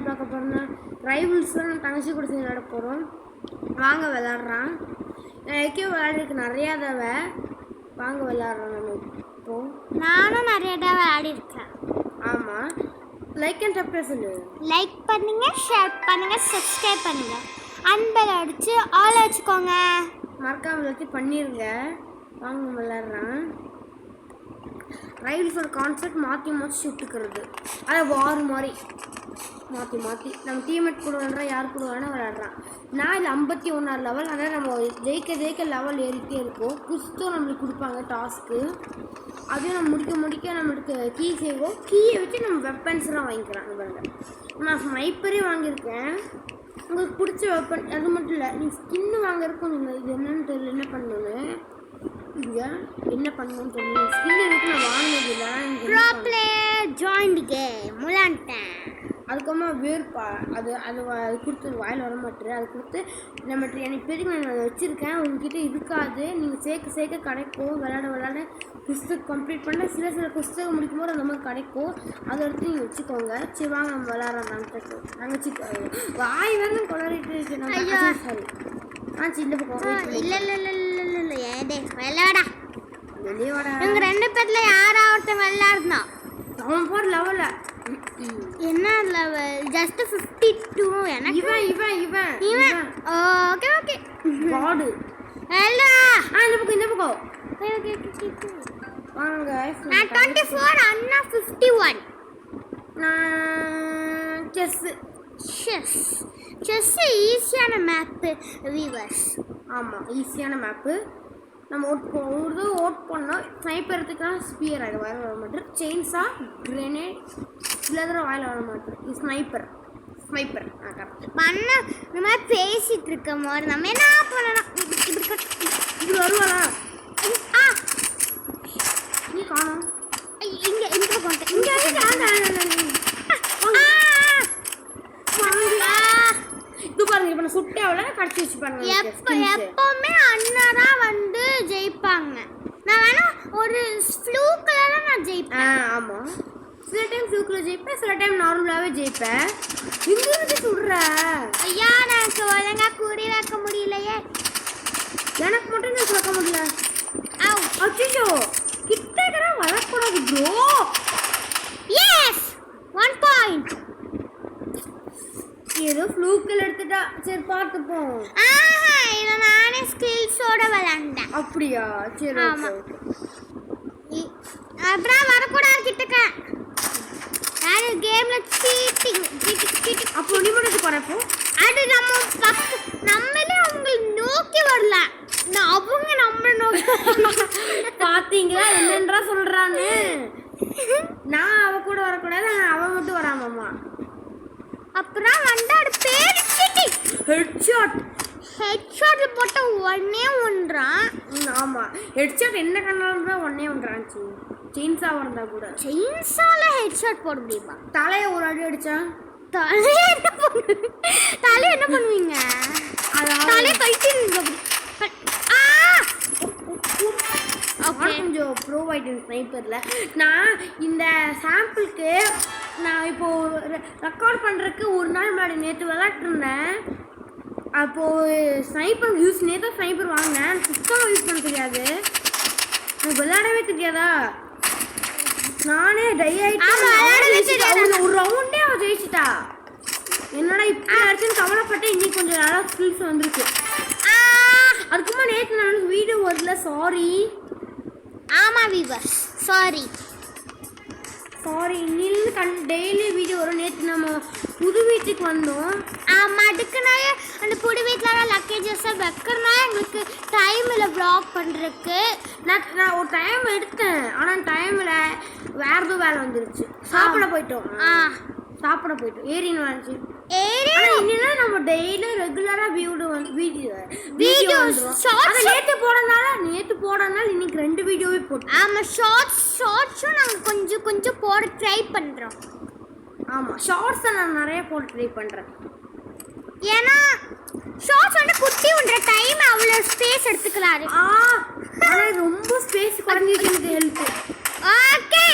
பார்க்க போகிறோம்னா ரைவல்ஸ் தான் தங்கச்சி கூட சேர்ந்து விளையாட போகிறோம். வாங்க விளாட்றான். நான் எக்கே விளையாடிருக்கு நிறையா தடவை. வாங்க விளையாடுறோம் நம்ம இப்போ. நானும் நிறைய தடவை விளையாடிருக்கேன். ஆமாம். லைக் அண்ட் சப்ஸ்கிரைப் சொல்லு. லைக் பண்ணுங்க, ஷேர் பண்ணுங்க, சப்ஸ்கிரைப் பண்ணுங்க, அன்பல் அடிச்சு ஆள் வச்சுக்கோங்க. மறக்காமல் வச்சு பண்ணிடுங்க. வாங்க விளையாடுறான். ரைவல்ஸோட கான்செப்ட் மாற்றி மாற்றி சுட்டுக்கிறது. அதை வார் மாதிரி மாற்றி மாற்றி நம்ம டீம்மேட் கூட விளாட்றா, யார் கூட வேணால் விளையாடுறான். நான் இல்லை 51 லெவல். அதனால் நம்ம ஜெயிக்க லெவல் ஏறிட்டே இருக்கும். புதுசும் நம்மளுக்கு கொடுப்பாங்க டாஸ்க்கு. அதையும் நம்ம முடிக்க நம்மளுக்கு கீ செய்வோம். கீயை வச்சு நம்ம வெப்பன்ஸ்லாம் வாங்கிக்கலாம். பாருங்க, நான் ஸ்னைப்பரே வாங்கியிருக்கேன். உங்களுக்கு பிடிச்ச வெப்பன் அது மட்டும் இல்லை, நீங்கள் ஸ்கின்னு வாங்குறதுக்கும் நீங்கள் இது என்னன்னு தெரியல என்ன பண்ணணுன்னு. இங்கே என்ன பண்ணணும்னு தெரியல. ஸ்கின் எனக்கு நான் வாங்கினதில்லை. அதுக்கப்புறமா வேர்ப்பா அது கொடுத்து வாயில் வர மாட்டேரு. அது கொடுத்து நம்ம எனக்கு பெரிய நான் அதை வச்சுருக்கேன். உங்ககிட்ட இருக்காது. நீங்கள் சேர்க்க கிடைக்கும். விளாட புஸ்தகம் கம்ப்ளீட் பண்ண சில புஸ்தகம் முடிக்கும் போது அந்த மாதிரி கிடைக்கும். அதை எடுத்து நீங்கள் வச்சுக்கோங்க. சரி வாங்க நம்ம விளாட்றோம். தங்கச்சி வாய் வந்து கொளறிட்டு இருக்கு. சரி சின்ன பக்கம் இல்ல ஏடே விளையாடா. வெளியே வாடா. எங்க 2 பேர்ல யாரா ஒருத்தன் விளையாடுனா அவன் போற லெவல்ல என்ன லெவல்? ஜஸ்ட் 52. எனக்கு இவன் ஓகே காட் ஹலோ. இந்த பக்கம் ஓகே வாங்க. நான் 24, அண்ணா 51. நான் செஸ் ஈஸியான மேப்பு வீவர்ஸ். ஆமாம், ஈஸியான மேப்பு. நம்ம ஓட் பண்ணோம். ஸ்னைப்பர் எடுத்துக்கலாம். ஸ்பியர் அது வாயில் வர மாட்டேன். செயின்ஸா கிரெனேட் சிலதர வாயில் வர மாட்டேன். இது ஸ்னைப்பர் கரெக்ட். பண்ண இந்த மாதிரி பேசிட்டு இருக்க மாதிரி நம்ம என்ன பண்ணலாம்? இப்படி வருவாளா? நீ காணோம். இங்க கொண்டு இது பாருங்க. இப்போ நான் சுட்டே அவ்வளோ கடிச்சு வச்சு பாருங்க. எப்பவுமே அண்ணா தான் வந்து ஜெயிப்பாங்க. நான் வேணா ஒரு ஃப்ளூக்ல தான் நான் ஜெயிப்பேன். ஆமாம், சில டைம் ஃப்ளூக்ல ஜெயிப்பேன், சில டைம் நார்மலாகவே ஜெயிப்பேன். இங்கே சுடுற ஐயா, எனக்கு ஒழுங்கா குறி வைக்க முடியலையே. எனக்கு மட்டும் நான் வைக்க முடியல. அச்சோ, கிட்டக்கற வரக்கூடாது ப்ரோ. S 1 point. ஏதோ ஃப்ளூக்கில் எடுத்துட்டா. சரி பார்த்துப்போம். இதை நானே ஸ்கில்ஸோட விளையாண்டேன். அப்படியா? சரி ஆமாம். அப்புறம் வரக்கூடாது கிட்டக்க. யாரு கேம்ல சீட்டிங். அப்போ நீ மட்டும் குறைப்போ. அது நம்மளே அவங்களை நோக்கி வரல, அவங்க நம்ம நோக்கி. பார்த்தீங்களா என்னன்றா சொல்றான்னு. நான் அவ கூட வரக்கூடாது, அவன் மட்டும் வராமம்மா. அப்புறம் வந்து அது பேர் ஹெட்ஷாட் போட்ட ஒன்னே ஒன்றான். ஆமாம், ஹெட்ஷாட் என்ன கண்ணாலும் தான் ஒன்னே ஒன்றான். செயின்ஸாக இருந்தால் கூட செயின்ஸால ஹெட்ஷாட் போட முடியுமா? தலையை ஒரு அடி அடித்தா தலை என்ன பண்ணுவீங்க? தலையை கழிச்சு கொஞ்சம் ப்ரோ ஆகிட்டேன் ஸ்னைப்பரில். நான் இந்த சாம்பிளுக்கு நான் இப்போது ரெக்கார்ட் பண்ணுறதுக்கு ஒரு நாள் முன்னாடி நேற்று விளாட்ருந்தேன். அப்போது ஸ்னைப்பர் நேற்று ஸ்னைப்பர் வாங்கினேன். சுத்தமாக யூஸ் பண்ண தெரியாது, எனக்கு விளையாடவே தெரியாதா. நானே டை ஆகிட்டு ஒரு ரவுண்டே அவன் ஜெயிச்சிட்டா. என்னடா இப்படி ஆச்சுன்னு கவலைப்பட்டேன். இன்னைக்கு கொஞ்சம் நல்லா ஸ்கில்ஸ் வந்துருக்கு. அதுக்குமா நேற்று நான் வீடியோ வரல, சாரி. ஆமாம் வீவர்ஸ், சாரி. இன்னில் டெய்லி வீடியோ வரும். நேற்று நம்ம புது வீட்டுக்கு வந்தோம். ஆமாம், அதுக்குனாலே அந்த புது வீட்டில் லக்கேஜஸ் வைக்கிறனால எங்களுக்கு டைம் இல்லை வ்ளாக் பண்ணுறதுக்கு. நான் ஒரு டைம் எடுத்தேன், ஆனால் டைமில் வேறு எதுவும் வேலை வந்துருச்சு. சாப்பிட போயிட்டோம். ஏரின்னு வந்துச்சு. இன்னும் நம்ம டெய்லி ரெகுலராக வீடியோ நேற்று போடுறதுனால இன்னைக்கு 2 வீடியோவே போட்டோம். ஆமாம், ஷார்ட்ஸும் நாங்கள் கொஞ்சம் போட ட்ரை பண்ணுறோம். ஆமாம், ஷார்ட்ஸை நான் நிறைய போட ட்ரை பண்ணுறேன். ஏன்னா ஷார்ட்ஸ் வந்து குட்டி ஒன்ற டைம் அவ்வளோ ஸ்பேஸ் எடுத்துக்கலாரு. ஆனால் ரொம்ப ஸ்பேஸ் குறைஞ்சிட்டு எனக்கு ஹெல்ப். ஓகே,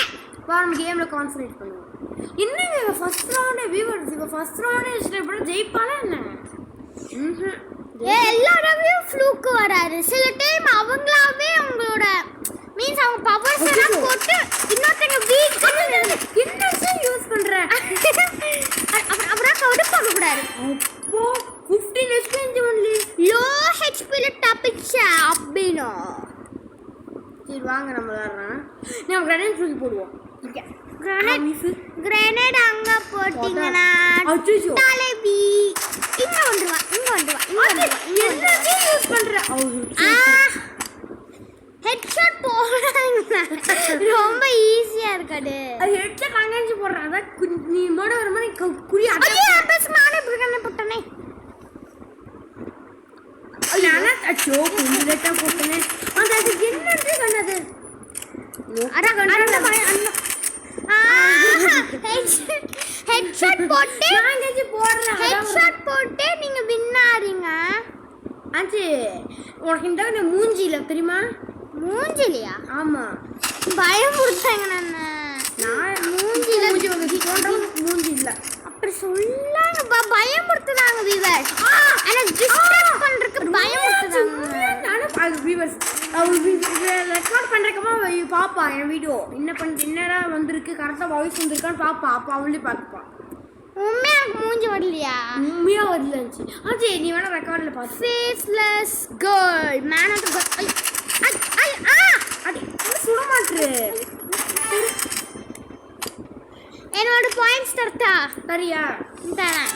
நம்ம கேமில் கான்சன்ட்ரேட் பண்ணுவோம். என்னங்க ஃபர்ஸ்ட் ரவுண்டே வியூவர்ஸ் இவ ஃபர்ஸ்ட் ரவுண்டே ஸ்டெப் ஜெயிப்பானா என்ன எல்லா தடவையும் ஃப்ளூக்கு வராது. சில டைம் அவங்களாவே அவங்களோட மீன்ஸ் அவங்க பவர்ஸ் எல்லாம் போட்டு இன்னொருத்தங்க வீக் என்ன யூஸ் பண்ற அப்புறம் கடுப்பாக கூடாது. அப்போ 15 எக்ஸ்பென்சிவ் ஒன்லி லோ ஹெச்பில தப்பிச்ச அப்படினோ. சரி வாங்க நம்ம விளையாடுறோம். நம்ம கிரனேட் தூக்கி போடுவோம். ஓகே கிரனேட் அங்க போட்டீங்கன்னா தலைவி இங்க வந்துருவா என்ன யூஸ் பண்ற ஹெட்ஷாட் போடுறாங்க. ரொம்ப ஈஸியா இருக்காது. அது ஹெட்ஷாட் அங்கேஞ்சு போடுறான். அதான் நீ மோட வர மாதிரி குறி அதே அபஸ் மானே பிறகன போட்டனே. நானா அச்சோ புல்லட்டா போட்டனே. அது என்னது கண்ணது அட கண்ணல ஹெட்ஷாட் போட்டு நாங்கேஞ்சு போடுறேன். ஹெட்ஷாட் போட்டு நீங்க வின் ஆறீங்க. ஆச்சி உனக்கு இந்த மூஞ்சில தெரியுமா? மூஞ்சிலியா? ஆமா பயமுறுத்தாங்க. நான் மூஞ்சில மூஞ்சி இல்ல அப்படி சொல்லாங்க. பயமுறுத்துறாங்க வியூவர்ஸ். انا டிஸ்ட்ராக்ட் பண்றதுக்கு பயமுறுத்துறாங்க. நானும் வியூவர்ஸ் ரெக்கார்ட் பண்றக்கமா பாப்பா என் வீடியோ என்னடா வந்திருக்கு கரெக்டா வாய்ஸ் வந்திருக்கான்னு பாப்பா. அப்ப அவளே பாத்துப்பா. உண்மையா மூஞ்சி வரலையா? உண்மையா வரலன்னுச்சு. ஆச்சி நீ வேணா ரெக்கார்ட்ல பாத்து. Faceless girl man of girl. அடி சுட மாட்டே. என்னோட பாயிண்ட்ஸ் தரட்டா? சரியா தரேன்.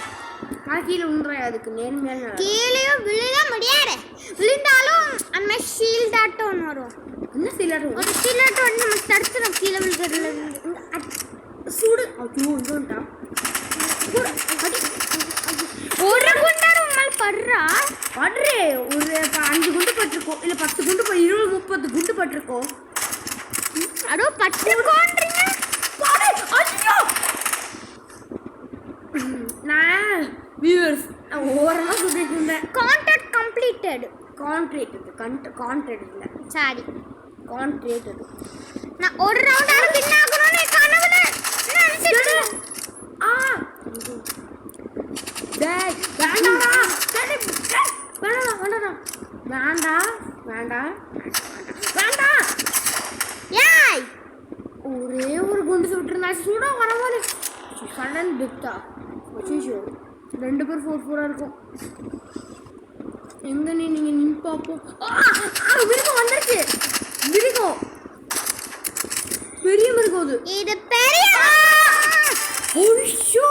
கீழே உண்றேன். அதுக்கு நேர்மையான கீழேயும் விழுக முடியாது. விழுந்தாலும் அந்த ஷீல்ட் ஆட்டம் ஒன்று வரும். என்ன சீலாட்டம்? ஒரு ஷீல்ட் வந்து நம்ம தடுத்துடும் கீழே விழுகிறதுல. சுடு ஐயோ இதுண்டா ஒரு குண்டாரு உம்மால் படுறா படுறே. ஒரு 5 குண்டு பட்டிருக்கோம் இல்ல 10 குண்டு 20 30 குண்டு பட்டிருக்கோம். அடோ பட்டிருக்கோன்றீங்க. ஐயோ நான் வியூவர்ஸ் ஓரமா சுத்திட்டு இருந்தேன். Contract completed. கான்ட்ராக்ட் இல்ல சாரி கான்ட்ராக்ட். நான் ஒரு ரவுண்ட் ஆட வின் ஆகணும்னு கனவுல நினைச்சிட்டு. டேய் வேண்டாம். ஏய் ஒரே ஒரு குண்டு சுட்டுருந்தா சுட வரமாலே சடன் டெத்தா. அச்சோ 2 பேர் 4 இருக்கும். எங்க நீங்க நின்னு பாப்போம். மிருகம் வந்துருச்சு. மிருகம் பெரிய மிருகம் அது. இது பெரிய ஓஷோ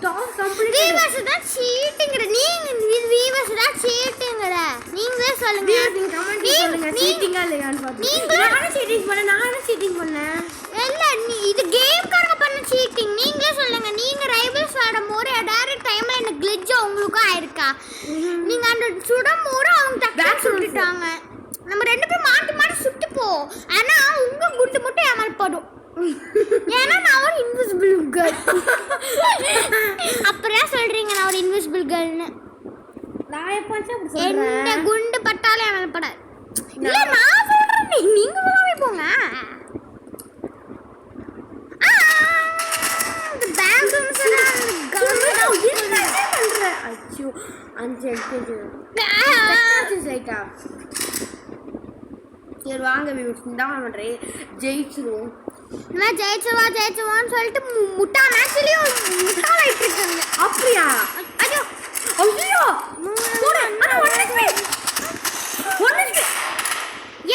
டாஸ் கம்ப்ளீட். வீவர்ஸ் தான் சீட்டிங்கற. நீங்க வீவர்ஸ் தான் சீட்டிங்கற. நீங்களே சொல்லுங்க. நீங்க கமெண்ட் சொல்லுங்க சீட்டிங்கா இல்லையான்னு பாத்து. நானே சீட்டிங் பண்ணேன். இல்ல நீ இது கேம் காரங்க பண்ண சீட்டிங். நீங்களே சொல்லுங்க. நீங்க ரைவல்ஸ் ஆடும்போது டைரக்ட் டைம்ல என்ன கிளிட்ஜ் உங்களுக்கு ஆயிருக்கா? நீங்க அந்த சுடும்போது அவங்க டக்கு சுட்டுட்டாங்க. நம்ம 2 பேரும் மாட்டி மாட்டி சுட்டு போ. ஆனா உங்க குண்டு மட்டும் ஏமால் படும். ஏன்னா நான் ஒரு இன்விசிபிள் கேர்ள். அப்புறம் சொல்றீங்க நான் ஒரு இன்விசிபிள் கேர்ள்னு. நான் எப்போச்சும் அப்படி சொல்றேன். என்ன குண்டு பட்டாலே ஏமால் படாது. இல்ல நான் சொல்றேன். நீங்க போவே போங்க. அச்சோ 5 எக்ஸ்பென்சிவ். சரி வாங்க தான் பண்ணுறேன். ஜெயிச்சிருவோம். நான் ஜெயிச்சுவான்னு சொல்லிட்டு முட்டா மேட்ச்லயும் முட்டாளாயிட்டு இருக்காங்க. அப்படியா? ஐயோ ஐயோ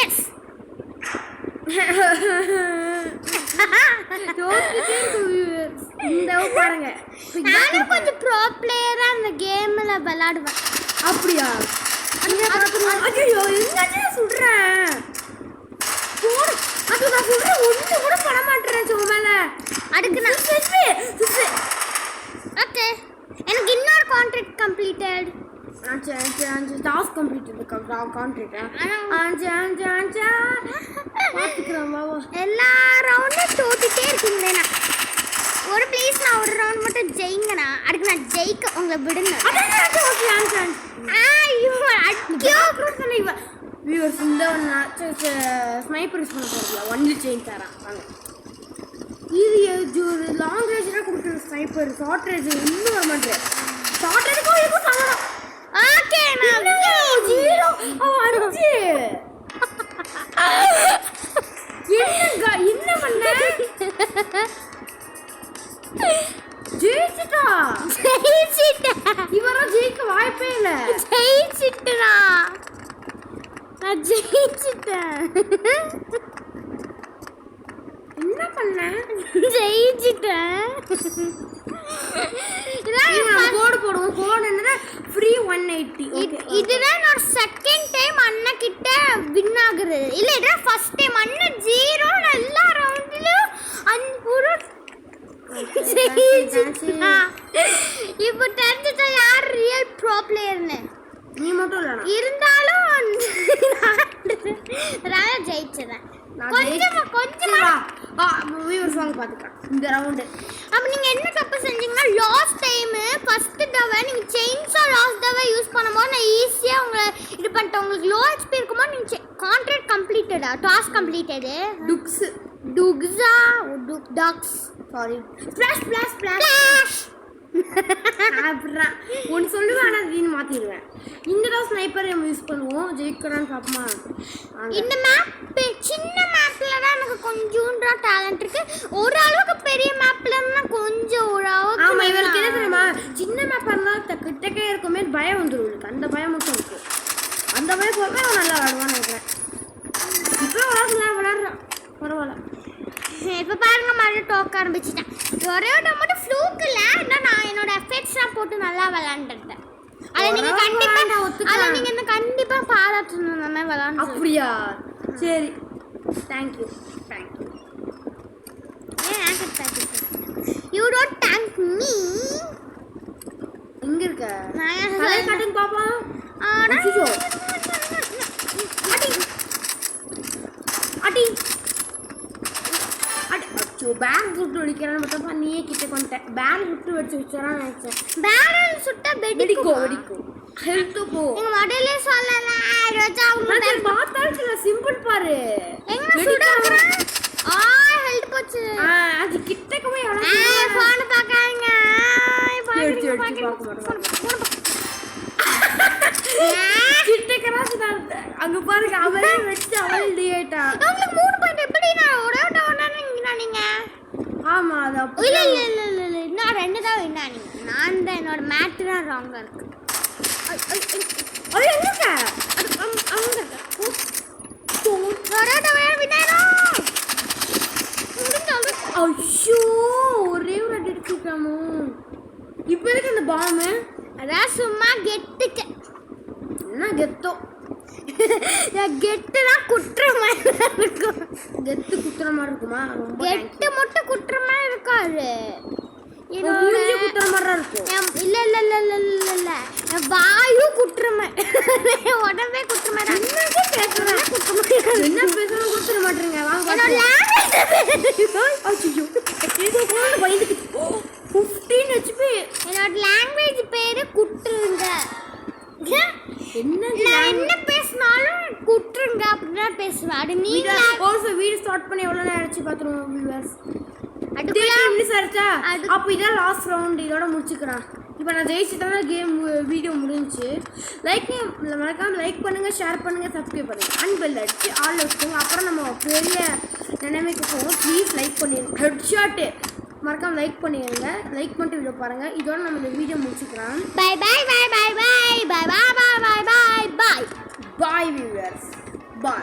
எஸ் இந்த பாருங்க. நானும் கொஞ்சம் ப்ரோ பிளேயரா இந்த கேம்ல விளையாடுவேன். அப்படியா? ஐயோ எங்க சுடுறேன். அது நான் சொல்றேன் ஒண்ணு கூட பண்ண மாட்டேன். சும்மால அதுக்கு நான் ஓகே. எனக்கு இன்னொரு கான்ட்ராக்ட் கம்ப்ளீட்டட். அஞ்சு டாஸ்க் கம்ப்ளீட்டட். கான்ட்ராக்ட் பாத்துக்கிறோம். எல்லா ரவுண்டும் தோத்துட்டே இருக்கீங்களேண்ணா. ஒரு ப்ளீஸ் நான் ஒரு ரவுண்ட் மட்டும் ஜெயிங்கண்ணா. அதுக்கு நான் ஜெயிக்க உங்களை விடுங்க. வியூவர்ஸ் வியூவர்ஸ் இந்த ஸ்னைப்பர் யூஸ் பண்ண போகிறதுல ஒன்லி செயின் தரான் வாங்க. இது ஒரு லாங் ரேஞ்சாக கொடுக்குற ஸ்னைப்பர். ஷார்ட் ரேஞ்ச் இன்னும் வர மாட்டேன். ஷார்ட் ரேஞ்சுக்கும் இருக்கும் சங்கடம். ஓகே நான் 0 5 என்னங்க என்ன பண்ண? ஜெயிச்சிட்டா. இவரா ஜெயிக்க வாய்ப்பே இல்லை. ஜெயிச்சிட்டா. நான் ஜெயிச்சிட்டேன். என்ன பண்ண? ஜெயிச்சிட்டேன். கோடு போடுவோம். கோடு என்னது? ஃப்ரீ 180. இதுதான் நான் செகண்ட் டைம் அண்ணா கிட்ட வின் ஆகுறது. இல்ல இதான் ஃபர்ஸ்ட் டைம். அண்ணா 0 எல்லா ரவுண்ட்லயும் அன்புரு ஜெயிச்சிட்டா. இப்போ தெரிஞ்சுட்டா யார் ரியல் ப்ரோ பிளேயர்னு. நீ மட்டும் இல்ல. இருந்தாலும் நான் ஜெயிச்சிடுறேன். கொஞ்சமா வியூவர்ஸ் வாங்க பாத்துக்கலாம் இந்த ரவுண்ட். அப்ப நீங்க என்ன தப்பு செஞ்சீங்கன்னா லாஸ்ட் டைம் ஃபர்ஸ்ட் தடவை நீங்க செயின்ஸா லாஸ்ட் தடவை யூஸ் பண்ணும்போது நான் ஈஸியா உங்களை இது பண்ணிட்டேன். உங்களுக்கு லோ ஹெச்பி இருக்கும்போது நீங்க கான்ட்ராக்ட் கம்ப்ளீட்டடா டாஸ்க் கம்ப்ளீட்டடு டுக்ஸ் டுக்ஸா டாக்ஸ் சாரி ஸ்பிளாஷ் ஸ்பிளாஷ் ஸ்பிளாஷ் அப்புறம் ஒன்று சொல்லுவேன். ஆனால் திடீர்னு மாற்றிடுவேன். இந்த தான் ஸ்னைப்பர் நம்ம யூஸ் பண்ணுவோம். ஜெயிக்கிறான்னு பார்ப்போமா? இந்த மேப் சின்ன மேப்ல தான் எனக்கு கொஞ்சோண்டா டேலண்ட் இருக்கு. ஓரளவுக்கு பெரிய மேப்லன்னா கொஞ்சம் ஓரளவுக்கு. ஆமாம் இவருக்கு என்ன தெரியுமா? சின்ன மேப்பாக இருந்தால் கிட்டக்கே இருக்குமே பயம் வந்துடும் இவருக்கு. அந்த பயம் மட்டும் இருக்கு. அந்த பயம் போகிறப்ப அவன் நல்லா விளாடுவான்னு நினைக்கிறேன். இப்போ விளாட்றான் பரவாயில்ல. இப்போ பாருங்க மாதிரி டோக்க ஆரம்பிச்சிட்டேன். ஒரே ஒரு மட்டும் ஃப்ளூக் இல்லை. நான் என்னோட எஃபெக்ட்ஸ்லாம் போட்டு நல்லா விளாண்டுட்டேன். அதை நீங்கள் கண்டிப்பாக பாராட்டணும். நம்ம விளாண்டு அப்படியா? சரி தேங்க்யூ தேங்க்யூ. ஏன் யூ டோன்ட் தேங்க் மீ. எங்கே இருக்க? நான் காட்டுன்னு பார்ப்போம். அடி அச்சோ பேரல் சுட்டு வெடிக்கிறான்னு பார்த்தப்ப நீயே கிட்ட கொண்டேன். பேரல் சுட்டு வெடிச்சு வச்சாரான்னு நினைச்சேன். பேரல் சுட்டா வெடிக்கும். ஹெல்த்து போ. எங்க மடலே சொல்லல. ரோஜா அவங்க பார்த்தாச்சு சிம்பிள் பாரு. எங்க சுடுறாங்க. ஹெல்த் போச்சு. அது கிட்டக்கு போய் எவ்வளவு ஃபோன் பார்க்கறாங்க. கிட்டக்கறாச்சு அங்க பாருங்க. அவரே வெச்சு அவளே டிஏட்டா. உங்களுக்கு 3 பாயிண்ட் எப்படி நான் ஒரே ஒண்ணா நீங்க? ஆமா அது அப்ப இல்ல இன்னும் 2 தான் வின்னா நீங்க. நான் தான் என்னோட மேட் தான் ராங்கா இருக்கு. அது எங்க? அங்க ஒரே தடவை வின்னாரோ. ஐயோ ஒரே ஒரு அடி அடிச்சிட்டாமோ. இப்போ எதுக்கு அந்த பாம்பு? அதான் சும்மா கெட்டுக்கு. என்ன கெத்தோ? கெட்டுனா குற்ற மாதிரி இருக்கும். கெத்து குத்துற மாதிரி இருக்குமா? ரொம்ப கெட்டு மட்டும் குற்ற மாதிரி இருக்காது. மூஞ்சி குத்துற மாதிரி இருக்கும். இல்ல வாயு குற்ற மாதிரி. உடம்பே குற்ற மாதிரி. என்னது பேசுறேன்? என்ன பேசணும் குத்துற மாட்டீங்க. வாங்க என்னோட ஐயோ இது போல பயந்துக்கு 15 HP. என்னோட லாங்குவேஜ் பேரு குற்றுங்க. நான் என்ன பேசினாலும் குற்றுங்க அப்படின்னா பேசுவேன். அது நீங்க ஆல்சோ வீடியோ ஸ்டார்ட் பண்ணி எவ்வளவு நேரம் ஆச்சு பாத்துறோம் வியூவர்ஸ். அதுக்குள்ள மிஸ் ஆச்சா? அப்ப இதான் லாஸ்ட் ரவுண்ட். இதோட முடிச்சுக்கறேன். இப்போ நான் ஜெயிச்சிட்டேன்னா கேம் வீடியோ முடிஞ்சுச்சு. மறக்காம லைக் பண்ணுங்க, ஷேர் பண்ணுங்க, சப்ஸ்கிரைப் பண்ணுங்க, அண்ட் பெல் அடிச்சு ஆல் வச்சுக்கோங்க. அப்புறம் நம்ம பெரிய நிலைமைக்கு போவோம். ப்ளீஸ் லைக் பண்ணிடுங்க. ஹெட் ஷாட்டு மறக்காம லைக் பண்ணிடுங்க. லைக் பண்ணிட்டு வீடியோ பாருங்க. இதோட நம்ம இந்த வீடியோ முடிச்சுக்கிறோம். Bye bye bye bye bye bye bye bye bye bye bye bye viewers. By.